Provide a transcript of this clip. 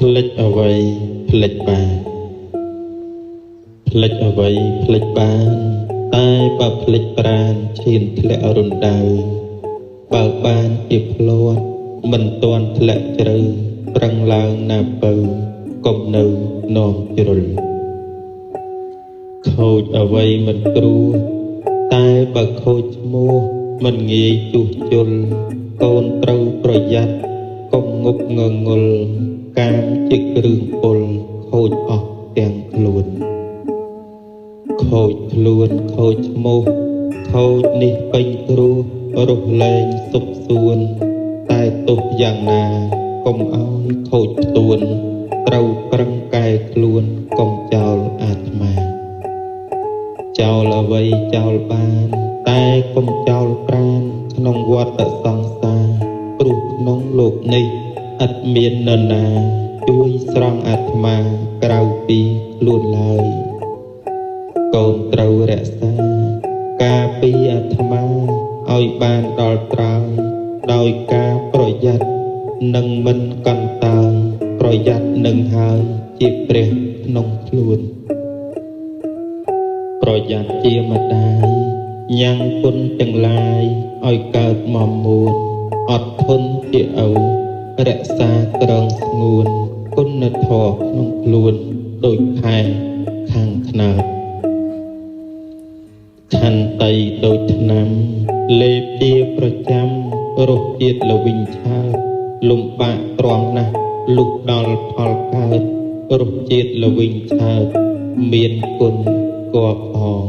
ផ្លិចអ្វីផ្លិចបានផ្លិចអ្វីផ្លិចបានតែបើផ្លិចប្រានឈានធ្លាក់រុនដៅបើបានជាភ្លាត់មិនទាន់ធ្លាក់ជ្រៅប្រឹងឡើងណាពៅកុំនៅនាំជ្រុលខូចអ្វីមិនគ្រួតែបើខូចឈ្មោះមិនងាយជួសជុលកូនត្រូវប្រយ័ត្នកុំងប់ងងុលកាមជាគ្រឿងពុលខូចអស់ទាំងខ្លួនខូចខ្លួនខូចឈ្មោះខូចនេះពេញគ្រោះរស់លែងសុខសួនតែទោះយ៉ាងណាកុំឲ្យខូចផ្ទួនត្រូវប្រឹងកែខ្លួនកុំចោលអាត្មាចោលអ្វីចោលបានតែកុំចោលប្រាណក្នុងវដ្តសង្សារព្រោះក្នុងលោកនេះឥតមាននរណាជួយស្រង់អាត្មាក្រៅពីខ្លួនឡើយកូនត្រូវរក្សាការពីអាត្មាឲ្យបានដល់ត្រើយដោយការប្រយ័ត្ននឹងមិនកន្តើយប្រយ័ត្ននឹងហើយជាព្រះក្នុងខ្លួនប្រយ័ត្នជាម្ដាយញ៉ាំងគុណទាំងឡាយឲ្យកើតមកមួនអត់ធន់ជាឪរក្សាត្រង់ស្ងួនគុណធម៌ក្នុងខ្លួនដូចខែខាងខ្នើតខន្តីដូចថ្នាំលេបជាប្រចាំរសជាតិល្វីងឆើតលំបាកទ្រាំណាស់លុះដល់ផលកើតរសជាតិល្វីងឆើតមានគុណគួរផង